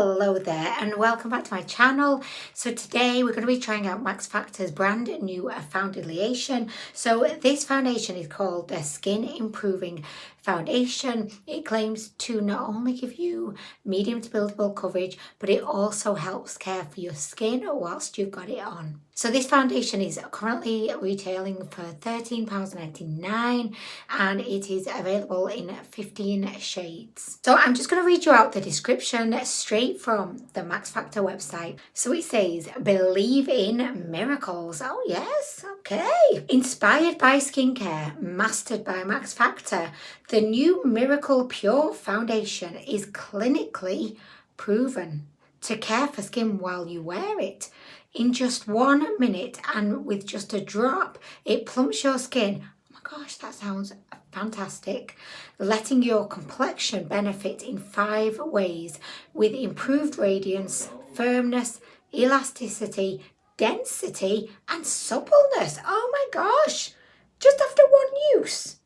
Hello there and welcome back to my channel. So today we're going to be trying out Max Factor's brand new foundation. So this foundation is called the Skin Improving Foundation. It claims to not only give you medium to buildable coverage, but it also helps care for your skin whilst you've got it on. So this foundation is currently retailing for £13.99 and it is available in 15 shades. So I'm just going to read you out the description straight from the Max Factor website. So it says, believe in miracles. Oh yes, okay. Inspired by skincare, mastered by Max Factor, the new Miracle Pure Foundation is clinically proven to care for skin while you wear it. In just 1 minute and with just a drop, it plumps your skin. Oh my gosh, that sounds fantastic. Letting your complexion benefit in 5 ways with improved radiance, firmness, elasticity, density, and suppleness. Oh my gosh, just after 1 use.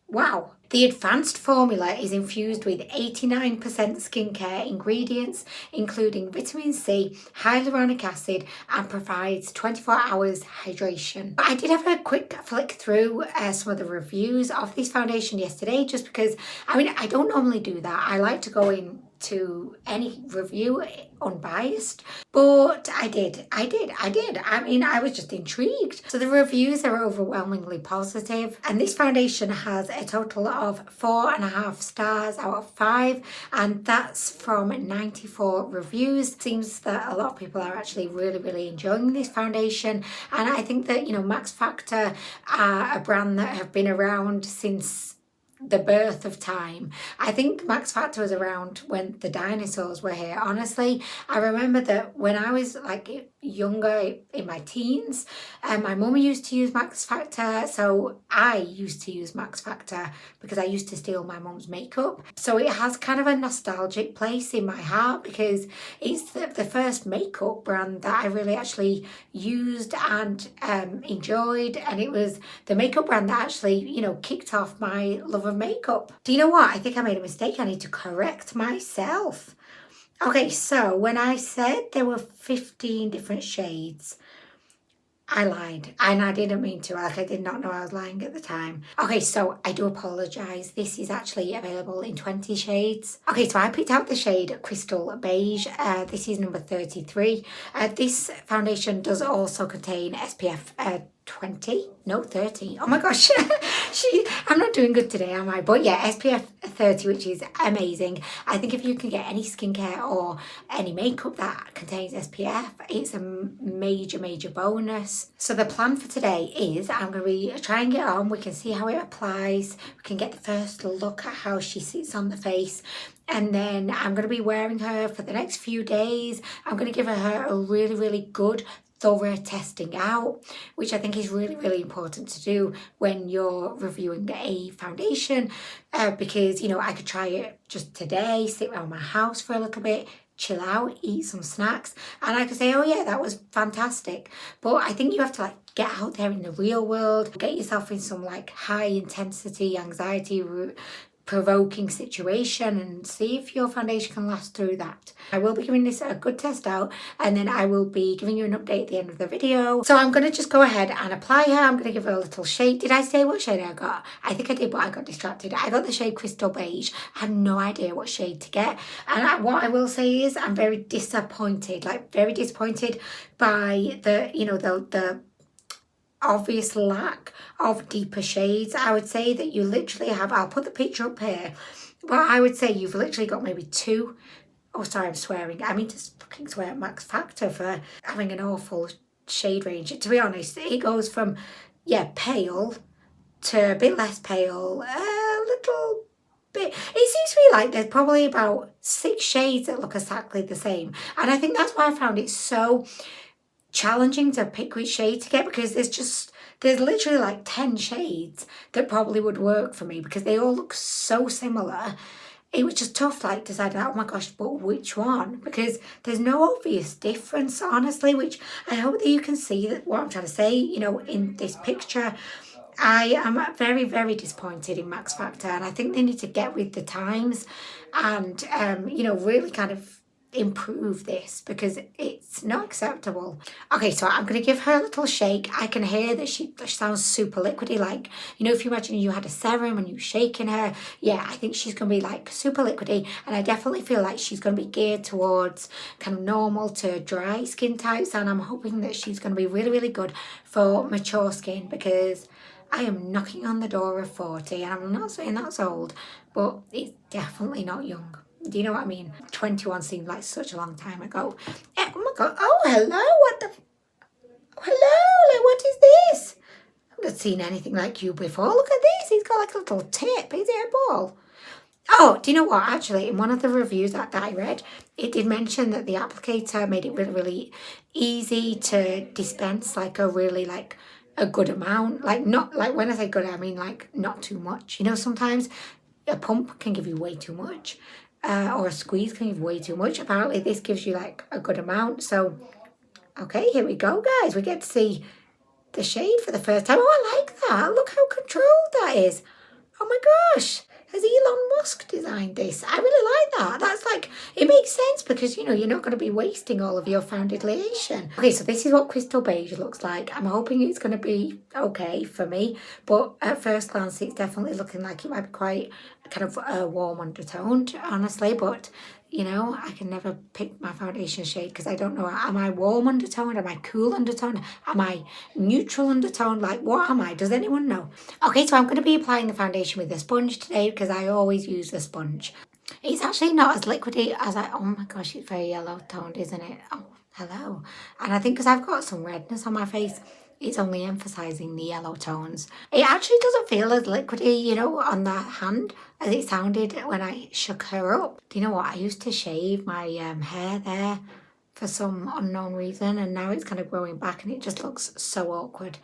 Wow. The advanced formula is infused with 89% skincare ingredients, including vitamin C, hyaluronic acid, and provides 24 hours hydration. I did have a quick flick through some of the reviews of this foundation yesterday, just because, I don't normally do that. I like to go in to any review unbiased, but I did. I was just intrigued. So the reviews are overwhelmingly positive, and this foundation has a total of 4.5 stars out of 5, and that's from 94 reviews. Seems that a lot of people are actually really enjoying this foundation, and I think that, Max Factor are a brand that have been around since the birth of time. I think Max Factor was around when the dinosaurs were here. Honestly, I remember that when I was younger, in my teens, my mum used to use Max Factor, so I used to use Max Factor because I used to steal my mum's makeup. So it has kind of a nostalgic place in my heart because it's the first makeup brand that I really actually used and enjoyed, and it was the makeup brand that actually, kicked off my love of makeup. Do you know what? I think I made a mistake. I need to correct myself. Okay, so when I said there were 15 different shades, I lied, and I didn't mean to. I did not know I was lying at the time. Okay, so I do apologise. This is actually available in 20 shades. Okay, so I picked out the shade Crystal Beige. This is number 33. This foundation does also contain SPF 30. Oh my gosh, I'm not doing good today, am I? But yeah, SPF 30, which is amazing. I think if you can get any skincare or any makeup that contains SPF, it's a major bonus. So the plan for today is I'm going to be trying it on. We can see how it applies. We can get the first look at how she sits on the face. And then I'm going to be wearing her for the next few days. I'm going to give her a really good thorough testing out, which I think is really important to do when you're reviewing a foundation, because I could try it just today, sit around my house for a little bit, chill out, eat some snacks, and I could say, oh yeah, that was fantastic. But I think you have to get out there in the real world, get yourself in some high intensity anxiety provoking situation and see if your foundation can last through that. I will be giving this a good test out, and then I will be giving you an update at the end of the video. So I'm going to just go ahead and apply her. I'm going to give her a little shade. Did I say what shade I got? I think I did, but I got distracted. I got the shade Crystal Beige. I had no idea what shade to get, and what I will say is I'm very disappointed, very disappointed by the obvious lack of deeper shades. I would say that you literally have, I'll put the picture up here, but I would say you've literally got maybe 2, oh sorry, I'm swearing, I mean to fucking swear at Max Factor for having an awful shade range. To be honest, it goes from pale to a bit less pale, a little bit. It seems to me like there's probably about 6 shades that look exactly the same, and I think that's why I found it so challenging to pick which shade to get, because there's literally 10 shades that probably would work for me because they all look so similar. It was just tough deciding, oh my gosh, but which one, because there's no obvious difference, honestly, which I hope that you can see that what I'm trying to say, in this picture. I am very disappointed in Max Factor, and I think they need to get with the times and really kind of improve this because it's not acceptable. Okay, so I'm going to give her a little shake. I can hear that she sounds super liquidy, like, you know, if you imagine you had a serum and you shaking her, yeah, I think she's going to be like super liquidy, and I definitely feel like she's going to be geared towards kind of normal to dry skin types, and I'm hoping that she's going to be really, really good for mature skin because I am knocking on the door of 40, and I'm not saying that's old, but it's definitely not young. Do you know what I mean? 21 seemed like such a long time ago. Oh my God. Oh, hello. What the? Hello. Like, what is this? I've not seen anything like you before. Look at this. He's got like a little tip. Is it a ball? Oh, do you know what? Actually, in one of the reviews that I read, it did mention that the applicator made it really, really easy to dispense like a really like a good amount. Like not like when I say good, I mean like not too much. You know, sometimes a pump can give you way too much. Or a squeeze can give way too much. Apparently this gives you like a good amount. So, okay, here we go, guys. We get to see the shade for the first time. Oh, I like that. Look how controlled that is. Oh my gosh. Has Elon Musk designed this? I really like that. That's like, it makes sense because, you know, you're not going to be wasting all of your foundation. Okay, so this is what Crystal Beige looks like. I'm hoping it's going to be okay for me. But at first glance, it's definitely looking like it might be quite kind of warm undertoned, honestly. But, you know, I can never pick my foundation shade because I don't know. Am I warm undertoned? Am I cool undertoned? Am I neutral undertone? Like, what am I? Does anyone know? Okay, so I'm going to be applying the foundation with a sponge today because I always use the sponge. It's actually not as liquidy as oh my gosh, it's very yellow toned, isn't it? Oh, hello. And I think because I've got some redness on my face, it's only emphasising the yellow tones. It actually doesn't feel as liquidy, you know, on the hand as it sounded when I shook her up. Do you know what? I used to shave my hair there for some unknown reason, and now it's kind of growing back and it just looks so awkward.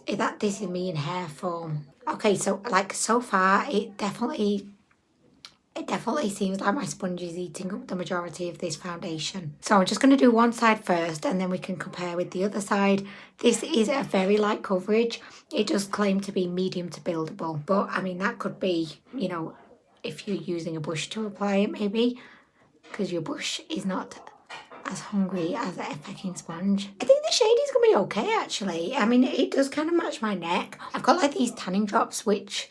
This is me in hair form. Okay, so like so far it definitely seems like my sponge is eating up the majority of this foundation. So I'm just going to do one side first and then we can compare with the other side. This is a very light coverage. It does claim to be medium to buildable, but I mean that could be, you know, if you're using a brush to apply it maybe, because your brush is not as hungry as a fucking sponge. I think the shade is going to be okay actually. I mean, it does kind of match my neck. I've got like these tanning drops which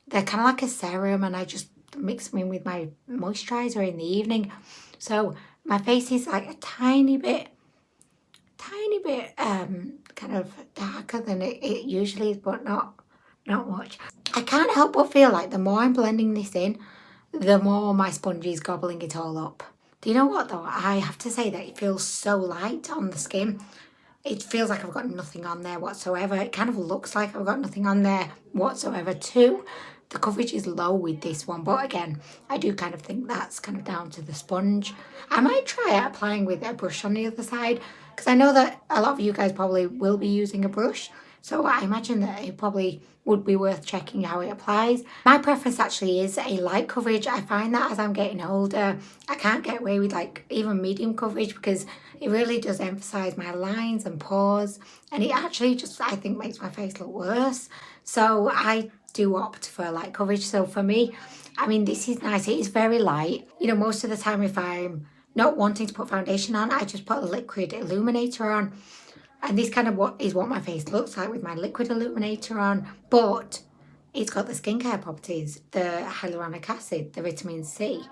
they're kind of like a serum and I just mix them in with my moisturiser in the evening. So my face is like a tiny bit kind of darker than it usually is, but not much. I can't help but feel like the more I'm blending this in, the more my sponge is gobbling it all up. Do you know what though? I have to say that it feels so light on the skin. It feels like I've got nothing on there whatsoever. It kind of looks like I've got nothing on there whatsoever too. The coverage is low with this one, but again, I do kind of think that's kind of down to the sponge. I might try applying with a brush on the other side because I know that a lot of you guys probably will be using a brush. So I imagine that it probably would be worth checking how it applies. My preference actually is a light coverage. I find that as I'm getting older, I can't get away with like even medium coverage because it really does emphasize my lines and pores. And it actually just, I think, makes my face look worse. So I do opt for light coverage. So for me, I mean, this is nice. It is very light. You know, most of the time if I'm not wanting to put foundation on, I just put a liquid illuminator on. And this kind of what my face looks like with my liquid illuminator on. But it's got the skincare properties, the hyaluronic acid, the vitamin C,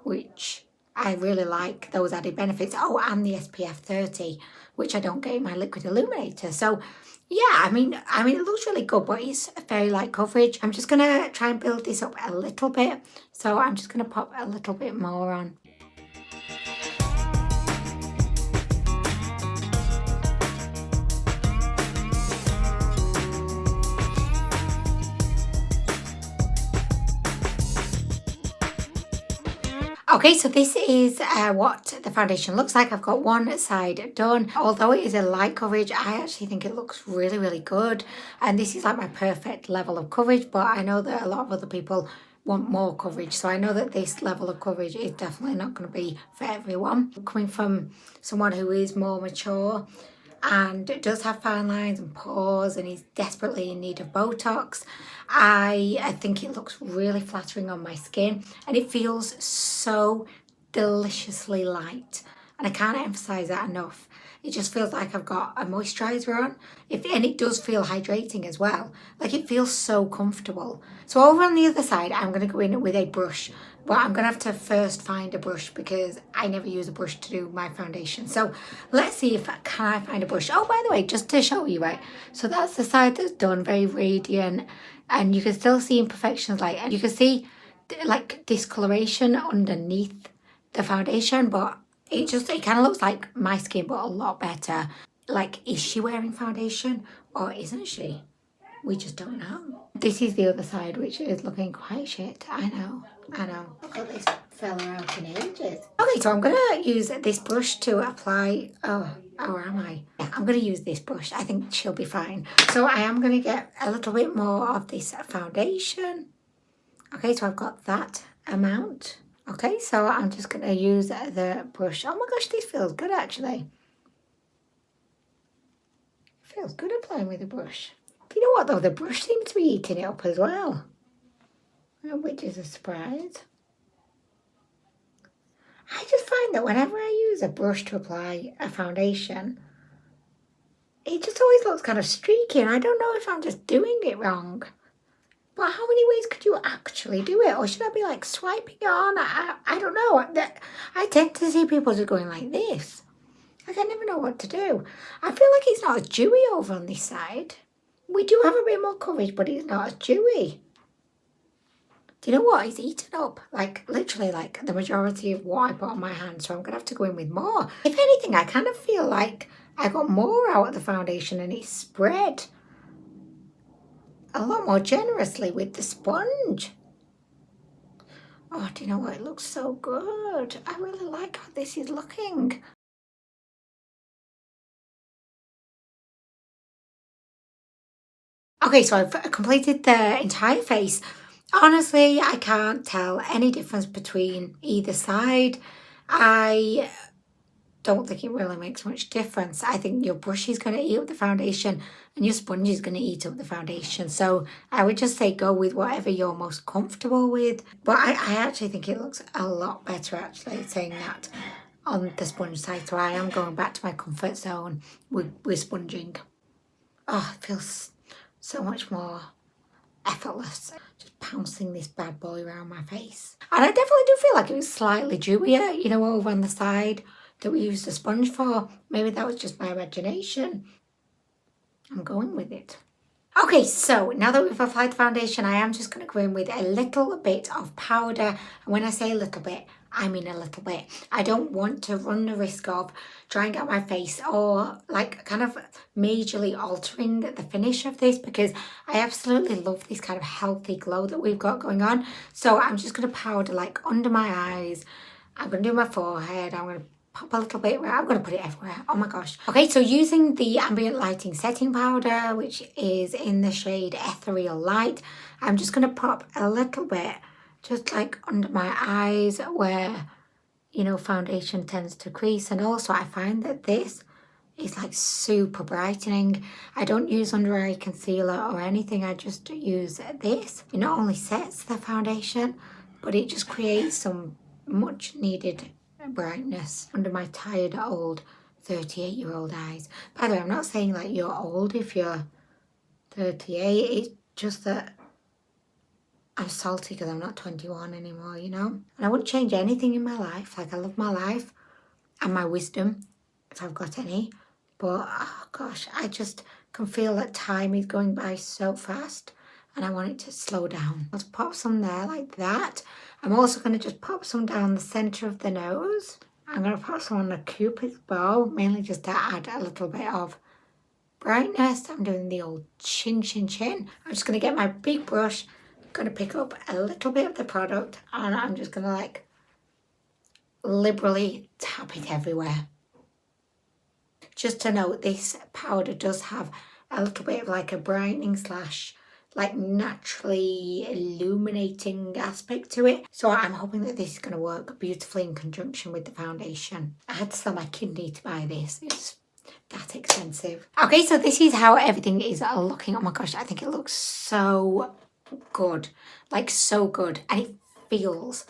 which I really like those added benefits. Oh, and the SPF 30, which I don't get in my liquid illuminator. So yeah, I mean, it looks really good, but it's a very light coverage. I'm just going to try and build this up a little bit. So I'm just going to pop a little bit more on. Okay, so this is what the foundation looks like. I've got one side done. Although it is a light coverage, I actually think it looks really, really good. And this is like my perfect level of coverage, but I know that a lot of other people want more coverage. So I know that this level of coverage is definitely not going to be for everyone. Coming from someone who is more mature and does have fine lines and pores and is desperately in need of Botox, I think it looks really flattering on my skin and it feels so deliciously light. And I can't emphasize that enough. It just feels like I've got a moisturiser on. And it does feel hydrating as well. Like it feels so comfortable. So over on the other side, I'm going to go in with a brush. But I'm going to have to first find a brush because I never use a brush to do my foundation. So let's see if can I find a brush. Oh, by the way, just to show you, right? So that's the side that's done, very radiant. And you can still see imperfections, like, and you can see like discoloration underneath the foundation, but it kind of looks like my skin, but a lot better. Like, is she wearing foundation or isn't she? We just don't know. This is the other side, which is looking quite shit. I know. I've got this fella out in ages. Okay, so I'm going to use this brush to apply... Oh, or am I? Yeah, I'm going to use this brush. I think she'll be fine. So I am going to get a little bit more of this foundation. Okay, so I've got that amount. Okay, so I'm just going to use the brush. Oh my gosh, this feels good actually. Feels good applying with the brush. You know what though, the brush seems to be eating it up as well, which is a surprise. I just find that whenever I use a brush to apply a foundation, it just always looks kind of streaky, and I don't know if I'm just doing it wrong. But how many ways could you actually do it? Or should I be like swiping it on? I don't know. I tend to see people just going like this. Like I never know what to do. I feel like it's not as dewy over on this side. We do have a bit more coverage, but it's not as dewy. Do you know what? It's eaten up, like literally like the majority of what I put on my hand. So I'm going to have to go in with more. If anything, I kind of feel like I got more out of the foundation and it's spread a lot more generously with the sponge. Oh, do you know what? It looks so good. I really like how this is looking. Okay, so I've completed the entire face. Honestly, I can't tell any difference between either side. I don't think it really makes much difference. I think your brush is going to eat up the foundation and your sponge is going to eat up the foundation. So I would just say go with whatever you're most comfortable with. But I actually think it looks a lot better actually saying that on the sponge side. So I am going back to my comfort zone with sponging. Oh, it feels so much more effortless. Just pouncing this bad boy around my face. And I definitely do feel like it was slightly dewier, you know, over on the side that we used the sponge for. Maybe that was just my imagination. I'm going with it. Okay, so now that we've applied the foundation, I am just going to go in with a little bit of powder. And when I say a little bit, I mean a little bit. I don't want to run the risk of drying out my face or like kind of majorly altering the finish of this because I absolutely love this kind of healthy glow that we've got going on. So I'm just going to powder like under my eyes. I'm going to do my forehead. I'm going to pop a little bit. I'm going to put it everywhere. Oh my gosh. Okay, so using the ambient lighting setting powder, which is in the shade Ethereal Light, I'm just going to pop a little bit just like under my eyes where, you know, foundation tends to crease. And also I find that this is like super brightening. I don't use under eye concealer or anything. I just use this. It not only sets the foundation, but it just creates some much needed brightness under my tired old 38-year-old eyes. By the way, I'm not saying like you're old if you're 38. It's just that I'm salty because I'm not 21 anymore, you know? And I wouldn't change anything in my life. Like I love my life and my wisdom, if I've got any. But oh gosh, I just can feel that time is going by so fast and I want it to slow down. Let's pop some there like that. I'm also going to just pop some down the centre of the nose. I'm going to pop some on the Cupid's bow, mainly just to add a little bit of brightness. I'm doing the old chin, chin, chin. I'm just going to get my big brush, going to pick up a little bit of the product, and I'm just going to like liberally tap it everywhere. Just to note, this powder does have a little bit of like a brightening slash like naturally illuminating aspect to it. So I'm hoping that this is going to work beautifully in conjunction with the foundation. I had to sell my kidney to buy this. It's that expensive. Okay, so this is how everything is looking. Oh my gosh, I think it looks so good. Like so good. And it feels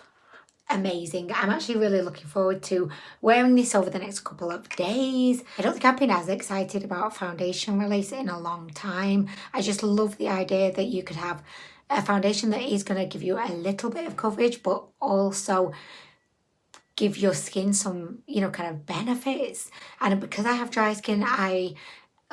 amazing. I'm actually really looking forward to wearing this over the next couple of days. I don't think I've been as excited about foundation release in a long time. I just love the idea that you could have a foundation that is going to give you a little bit of coverage, but also give your skin some, kind of benefits. And because I have dry skin, I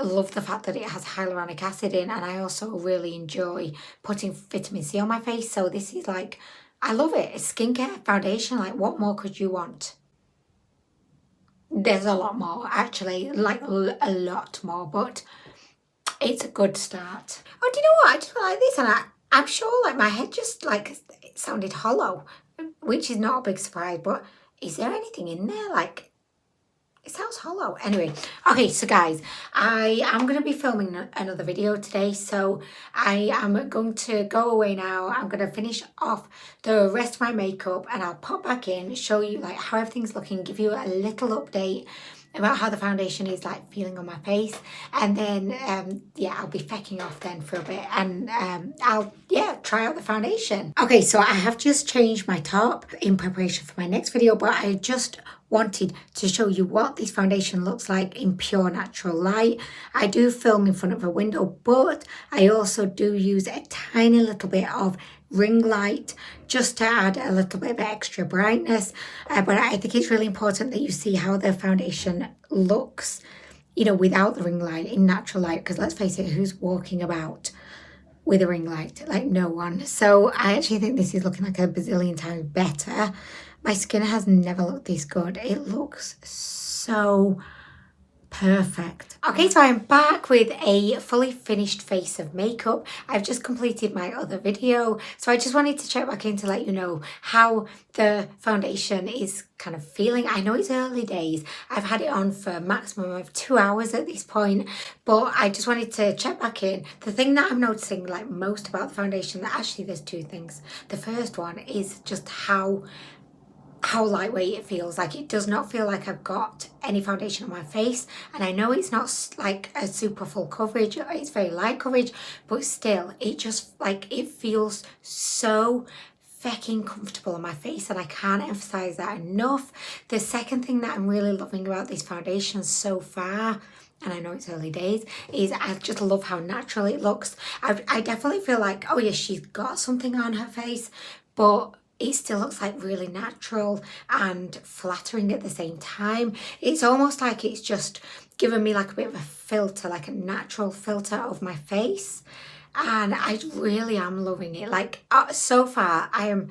love the fact that it has hyaluronic acid in, and I also really enjoy putting vitamin C on my face. So this is like, I love it. It's skincare foundation. Like, what more could you want? There's a lot more, actually, like a lot more, but it's a good start. Oh, do you know what? I just like this, and I'm sure like my head just like it sounded hollow, which is not a big surprise, but is there anything in there? Like, it sounds hollow. Anyway, okay, so guys, I am going to be filming another video today, so I am going to go away now. I'm going to finish off the rest of my makeup, and I'll pop back in, show you like how everything's looking, give you a little update about how the foundation is like feeling on my face, and then yeah, I'll be fecking off then for a bit, and I'll try out the foundation. Okay, so I have just changed my top in preparation for my next video, but I just wanted to show you what this foundation looks like in pure natural light. I do film in front of a window, but I also do use a tiny little bit of ring light just to add a little bit of extra brightness, but I think it's really important that you see how the foundation looks, without the ring light, in natural light, because let's face it, who's walking about with a ring light? Like, no one. So I actually think this is looking like a bazillion times better. My skin has never looked this good. It looks so perfect. Okay, so I'm back with a fully finished face of makeup. I've just completed my other video, so I just wanted to check back in to let you know how the foundation is kind of feeling. I know it's early days. I've had it on for a maximum of 2 hours at this point, but I just wanted to check back in. The thing that I'm noticing like most about the foundation, actually there's two things. The first one is just how lightweight it feels. Like, it does not feel like I've got any foundation on my face, and I know it's not like a super full coverage, it's very light coverage, but still it just like it feels so fecking comfortable on my face, and I can't emphasize that enough. The second thing that I'm really loving about this foundation so far, and I know it's early days, is I just love how natural it looks. I definitely feel like, oh yeah, she's got something on her face, but it still looks like really natural and flattering at the same time. It's almost like it's just given me like a bit of a filter, like a natural filter of my face. And I really am loving it. Like, so far, I am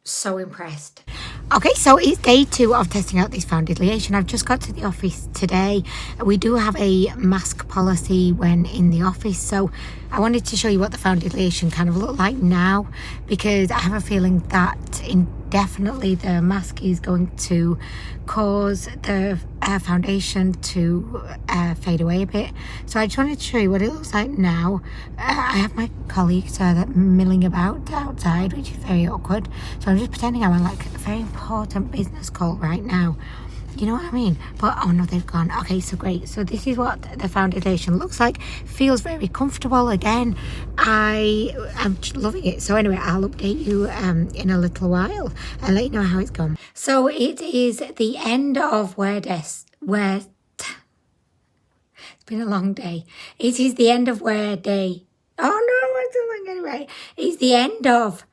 so impressed. Okay, so it's day 2 of testing out this foundation. I've just got to the office today. We do have a mask policy when in the office, so I wanted to show you what the foundation kind of look like now, because I have a feeling that indefinitely the mask is going to cause the foundation to fade away a bit. So I just wanted to show you what it looks like now. I have my colleagues that milling about outside, which is very awkward. So I'm just pretending I'm on like a very important business call right now. You know what I mean? But oh no, they've gone. Okay, so great. So this is what the foundation looks like. Feels very comfortable. Again, I'm loving it. So anyway, I'll update you in a little while and let you know how it's gone. So it is the end of it's been a long day. It is the end of wear day. Oh no, I'm doing anyway. It's the end of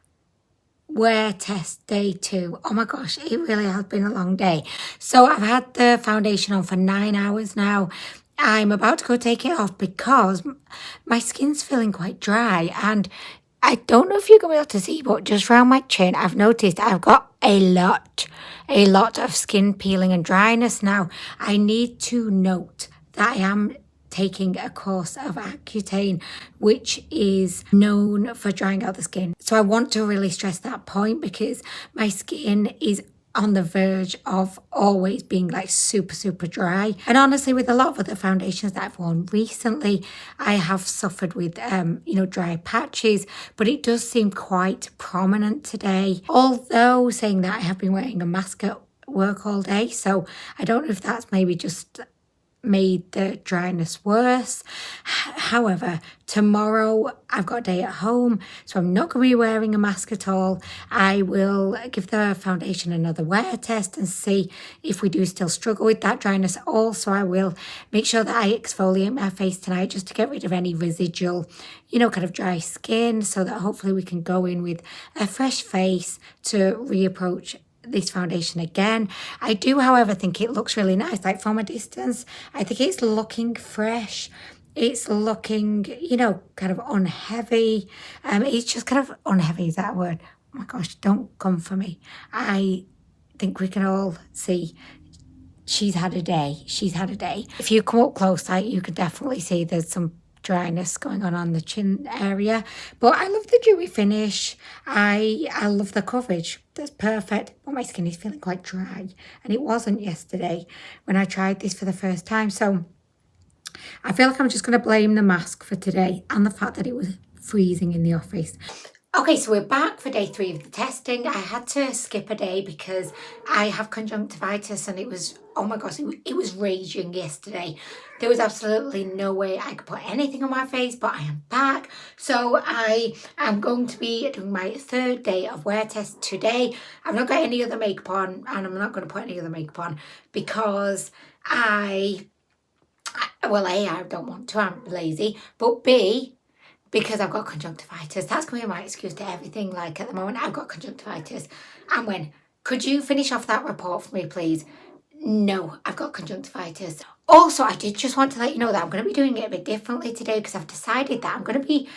wear test day 2. Oh my gosh, it really has been a long day. So I've had the foundation on for 9 hours now. I'm about to go take it off because my skin's feeling quite dry, and I don't know if you're going to be able to see, but just around my chin I've noticed I've got a lot of skin peeling and dryness now. I need to note that I am taking a course of Accutane, which is known for drying out the skin. So I want to really stress that point, because my skin is on the verge of always being like super dry. And honestly, with a lot of other foundations that I've worn recently, I have suffered with dry patches, but it does seem quite prominent today. Although saying that, I have been wearing a mask at work all day, so I don't know if that's maybe just made the dryness worse. However, tomorrow I've got a day at home, so I'm not going to be wearing a mask at all. I will give the foundation another wear test and see if we do still struggle with that dryness. Also, I will make sure that I exfoliate my face tonight just to get rid of any residual, kind of dry skin, so that hopefully we can go in with a fresh face to reapproach this foundation again. I do, however, think it looks really nice. Like from a distance, I think it's looking fresh. It's looking, kind of unheavy. It's just kind of unheavy, is that a word? Oh my gosh, don't come for me. I think we can all see she's had a day. She's had a day. If you come up close, you can definitely see there's some dryness going on the chin area, but I love the dewy finish. I love the coverage. That's perfect, but my skin is feeling quite dry, and it wasn't yesterday when I tried this for the first time. So I feel like I'm just going to blame the mask for today and the fact that it was freezing in the office. Okay, so we're back for day 3 of the testing. I had to skip a day because I have conjunctivitis, and it was, oh my gosh, it was raging yesterday. There was absolutely no way I could put anything on my face, but I am back. So I am going to be doing my 3rd day of wear test today. I've not got any other makeup on, and I'm not going to put any other makeup on because A, I don't want to, I'm lazy, but B, because I've got conjunctivitis. That's going to be my excuse to everything. Like at the moment, I've got conjunctivitis. Anwen, could you finish off that report for me, please? No, I've got conjunctivitis. Also, I did just want to let you know that I'm going to be doing it a bit differently today because I've decided that I'm going to be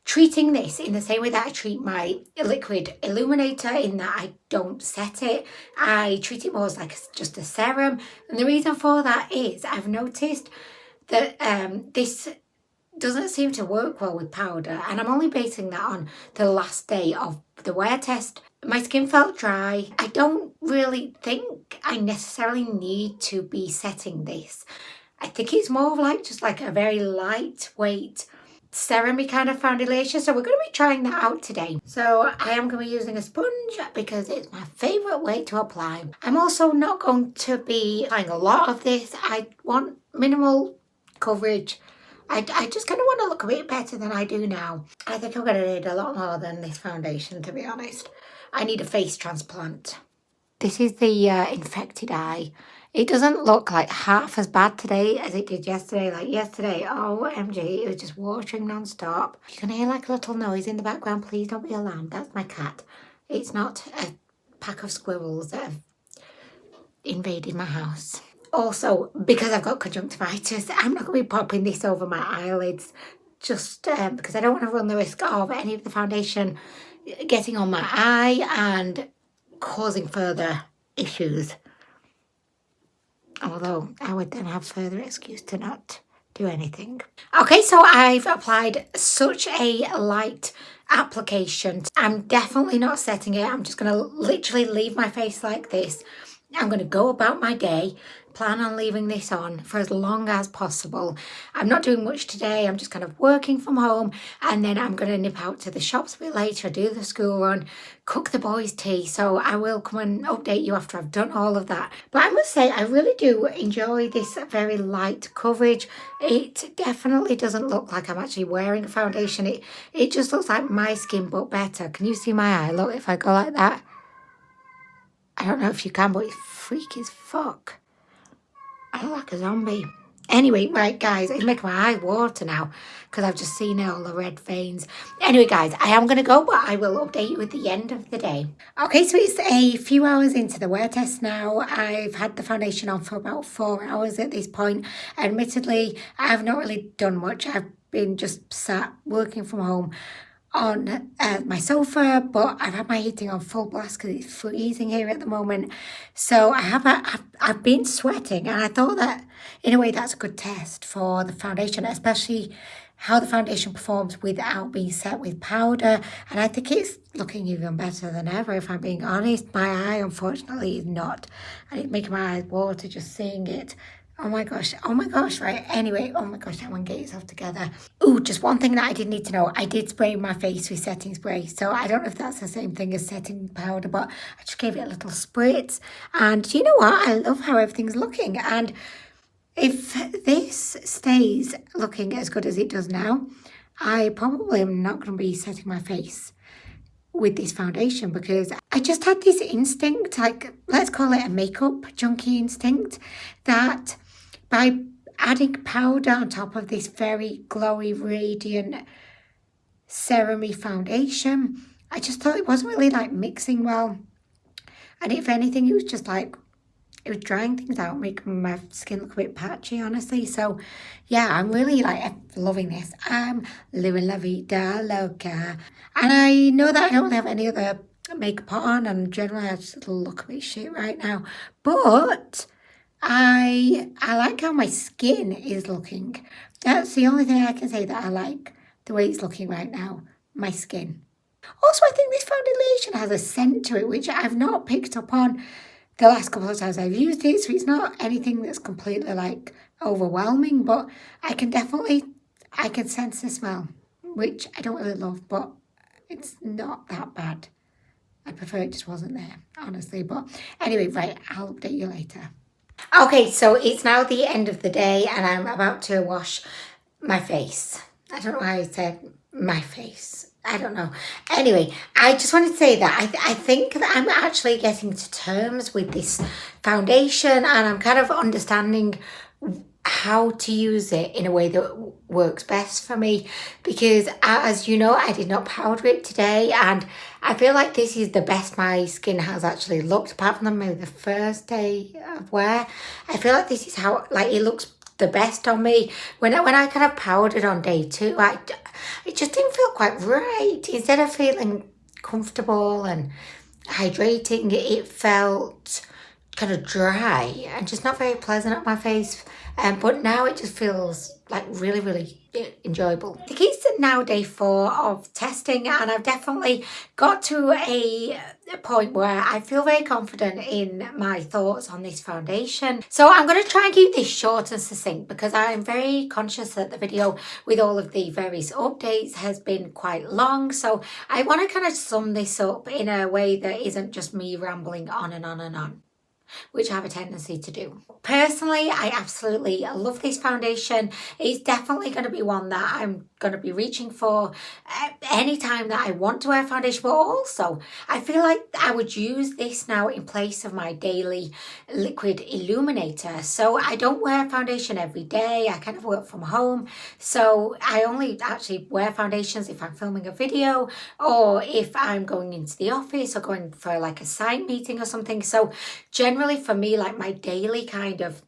treating this in the same way that I treat my liquid illuminator, in that I don't set it. I treat it more as like just a serum. And the reason for that is I've noticed that this doesn't seem to work well with powder, and I'm only basing that on the last day of the wear test. My skin felt dry. I don't really think I necessarily need to be setting this. I think it's more of like just like a very lightweight serum-y kind of foundation, so we're going to be trying that out today. So I am going to be using a sponge because it's my favourite way to apply. I'm also not going to be applying a lot of this. I want minimal coverage. I just kind of want to look a bit better than I do now. I think I'm going to need a lot more than this foundation, to be honest. I need a face transplant. This is the infected eye. It doesn't look like half as bad today as it did yesterday. Like yesterday, OMG, it was just watering non-stop. You can hear like a little noise in the background. Please don't be alarmed. That's my cat. It's not a pack of squirrels that have invaded my house. Also, because I've got conjunctivitis, I'm not going to be popping this over my eyelids just because I don't want to run the risk of any of the foundation getting on my eye and causing further issues. Although I would then have further excuse to not do anything. Okay, so I've applied such a light application. I'm definitely not setting it. I'm just going to literally leave my face like this. I'm going to go about my day, plan on leaving this on for as long as possible. I'm not doing much today. I'm just kind of working from home, and then I'm going to nip out to the shops a bit later, do the school run, cook the boys' tea. So I will come and update you after I've done all of that. But I must say, I really do enjoy this very light coverage. It definitely doesn't look like I'm actually wearing a foundation. It just looks like my skin, but better. Can you see my eye? Look, if I go like that. I don't know if you can, but it's freaky as fuck. I look like a zombie. Anyway, right, guys, it's making my eye water now because I've just seen all the red veins. Anyway, guys, I am going to go, but I will update you at the end of the day. Okay, so it's a few hours into the wear test now. I've had the foundation on for about 4 hours at this point. Admittedly, I've not really done much. I've been just sat working from home on my sofa, but I've had my heating on full blast because it's freezing here at the moment. So I've been sweating, and I thought that in a way that's a good test for the foundation, especially how the foundation performs without being set with powder. And I think it's looking even better than ever, if I'm being honest. My eye, unfortunately, is not, and it's making my eyes water just seeing it. Oh my gosh, right. Anyway, oh my gosh, everyone get yourself together. Oh, just one thing that I did need to know. I did spray my face with setting spray. So I don't know if that's the same thing as setting powder, but I just gave it a little spritz. And you know what? I love how everything's looking. And If this stays looking as good as it does now, I probably am not going to be setting my face with this foundation because I just had this instinct, like let's call it a makeup junkie instinct, that by adding powder on top of this very glowy, radiant, serum-y foundation, I just thought it wasn't really like mixing well. And if anything, it was just like it was drying things out, making my skin look a bit patchy, honestly. So, yeah, I'm really like loving this. I'm living la vida loca. And I know that I don't have any other makeup on, and generally I just look a bit shit right now. But I like how my skin is looking. That's the only thing I can say that I like the way it's looking right now. My skin. Also, I think this foundation has a scent to it, which I've not picked up on the last couple of times I've used it, so it's not anything that's completely like overwhelming, but I can sense the smell, which I don't really love, but it's not that bad. I prefer it just wasn't there, honestly. But anyway, right, I'll update you later. Okay, so it's now the end of the day and I'm about to wash my face. I don't know why I said my face. I don't know. Anyway, I just wanted to say that I think that I'm actually getting to terms with this foundation and I'm kind of understanding how to use it in a way that works best for me, because as you know, I did not powder it today and I feel like this is the best my skin has actually looked, apart from maybe the first day of wear. I feel like this is how like it looks the best on me. When I kind of powdered on day 2, it just didn't feel quite right. Instead of feeling comfortable and hydrating, it felt kind of dry and just not very pleasant on my face. But now it just feels like really, really enjoyable. I think it's now day 4 of testing and I've definitely got to a point where I feel very confident in my thoughts on this foundation. So I'm going to try and keep this short and succinct because I'm very conscious that the video with all of the various updates has been quite long. So I want to kind of sum this up in a way that isn't just me rambling on and on and on, which I have a tendency to do. Personally, I absolutely love this foundation. It's definitely going to be one that I'm going to be reaching for anytime that I want to wear foundation, but also I feel like I would use this now in place of my daily liquid illuminator. So I don't wear foundation every day. I kind of work from home. So I only actually wear foundations if I'm filming a video or if I'm going into the office or going for like a site meeting or something. So generally for me, like my daily kind of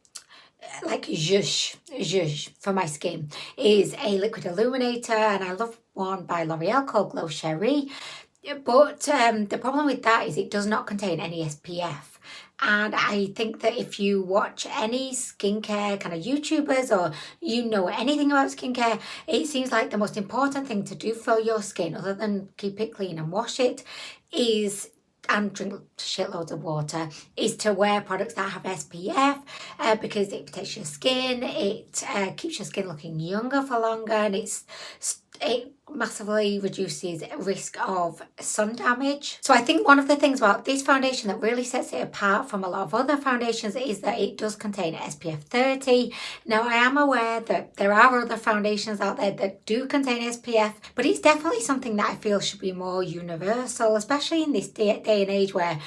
like zhuzh for my skin is a liquid illuminator, and I love one by L'Oreal called Glow Cherie. But the problem with that is it does not contain any SPF. And I think that if you watch any skincare kind of YouTubers or you know anything about skincare, it seems like the most important thing to do for your skin, other than keep it clean and wash it, is and drink shitloads of water, is to wear products that have SPF because it protects your skin, it keeps your skin looking younger for longer, and it massively reduces risk of sun damage. So I think one of the things about this foundation that really sets it apart from a lot of other foundations is that it does contain SPF 30. Now I am aware that there are other foundations out there that do contain SPF, but it's definitely something that I feel should be more universal, especially in this day and age where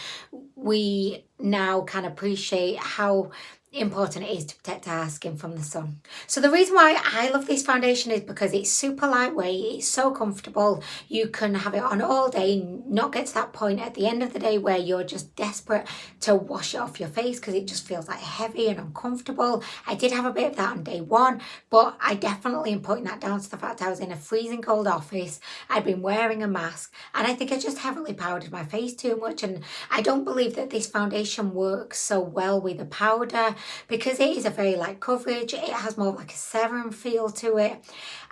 we now can appreciate how important it is to protect our skin from the sun. So the reason why I love this foundation is because it's super lightweight, it's so comfortable, you can have it on all day, not get to that point at the end of the day where you're just desperate to wash it off your face because it just feels like heavy and uncomfortable. I did have a bit of that on day 1, but I definitely am putting that down to the fact I was in a freezing cold office, I'd been wearing a mask, and I think I just heavily powdered my face too much, and I don't believe that this foundation works so well with a powder because it is a very light coverage. It has more like a serum feel to it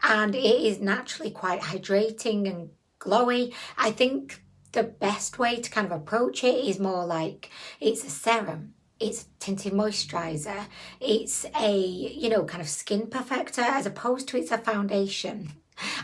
and it is naturally quite hydrating and glowy. I think the best way to kind of approach it is more like it's a serum, it's a tinted moisturizer, it's a, you know, kind of skin perfector as opposed to it's a foundation.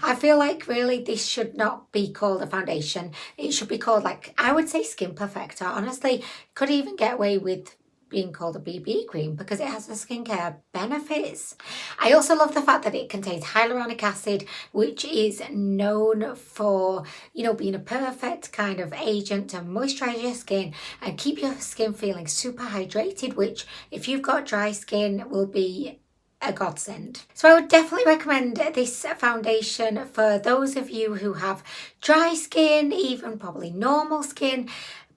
I feel like really this should not be called a foundation. It should be called, like, I would say skin perfector. Honestly, could even get away with being called a BB cream because it has the skincare benefits. I also love the fact that it contains hyaluronic acid, which is known for, you know, being a perfect kind of agent to moisturize your skin and keep your skin feeling super hydrated, which if you've got dry skin will be a godsend. So I would definitely recommend this foundation for those of you who have dry skin, even probably normal skin.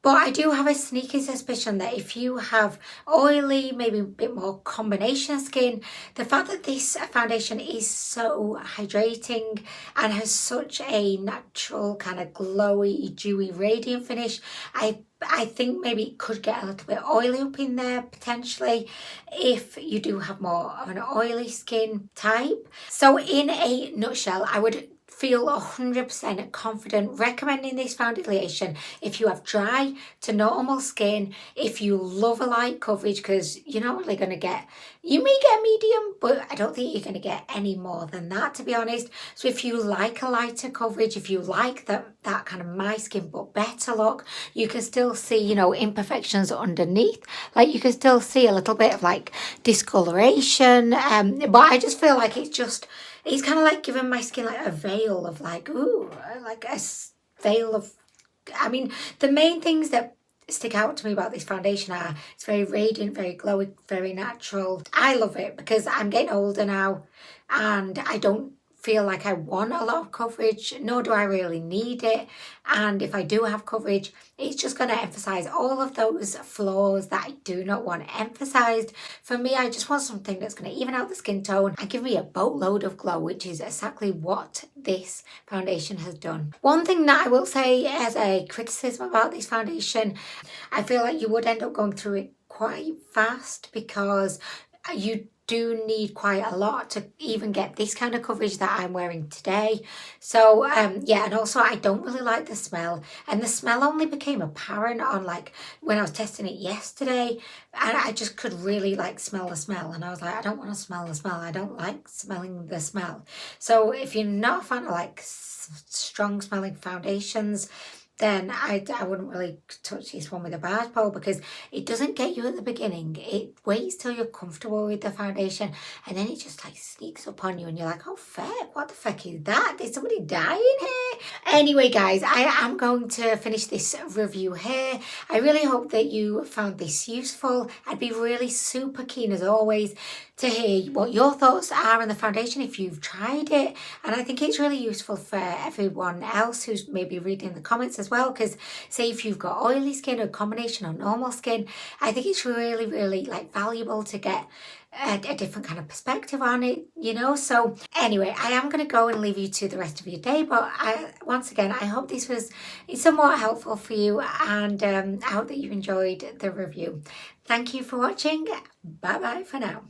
But I do have a sneaky suspicion that if you have oily, maybe a bit more combination skin, the fact that this foundation is so hydrating and has such a natural kind of glowy, dewy, radiant finish, I think maybe it could get a little bit oily up in there potentially if you do have more of an oily skin type. So in a nutshell, I would feel 100% confident recommending this foundation if you have dry to normal skin, if you love a light coverage, because you're not really going to get, you may get medium, but I don't think you're going to get any more than that, to be honest. So if you like a lighter coverage, if you like that kind of my skin but better look, you can still see, you know, imperfections underneath, like you can still see a little bit of like discoloration, but I just feel like it's kind of like giving my skin like a veil of like, ooh, like a veil of, I mean, the main things that stick out to me about this foundation are it's very radiant, very glowy, very natural. I love it because I'm getting older now and I don't feel like I want a lot of coverage, nor do I really need it. And if I do have coverage, it's just going to emphasize all of those flaws that I do not want emphasized. For me, I just want something that's going to even out the skin tone and give me a boatload of glow, which is exactly what this foundation has done. One thing that I will say as a criticism about this foundation, I feel like you would end up going through it quite fast because you do need quite a lot to even get this kind of coverage that I'm wearing today. So yeah, and also I don't really like the smell, and the smell only became apparent on like when I was testing it yesterday, and I just could really like smell the smell, and I was like, I don't want to smell the smell, I don't like smelling the smell. So if you're not a fan of like strong smelling foundations, then I wouldn't really touch this one with a barge pole because it doesn't get you at the beginning. It waits till you're comfortable with the foundation and then it just like sneaks up on you and you're like, oh feck, what the feck is that? Did somebody die in here? Anyway guys, I am going to finish this review here. I really hope that you found this useful. I'd be really super keen as always to hear what your thoughts are on the foundation if you've tried it, and I think it's really useful for everyone else who's maybe reading the comments as well, because say if you've got oily skin or combination or normal skin, I think it's really like valuable to get a different kind of perspective on it, you know. So anyway, I am going to go and leave you to the rest of your day, but once again I hope this was somewhat helpful for you, and I hope that you enjoyed the review. Thank you for watching. Bye bye for now.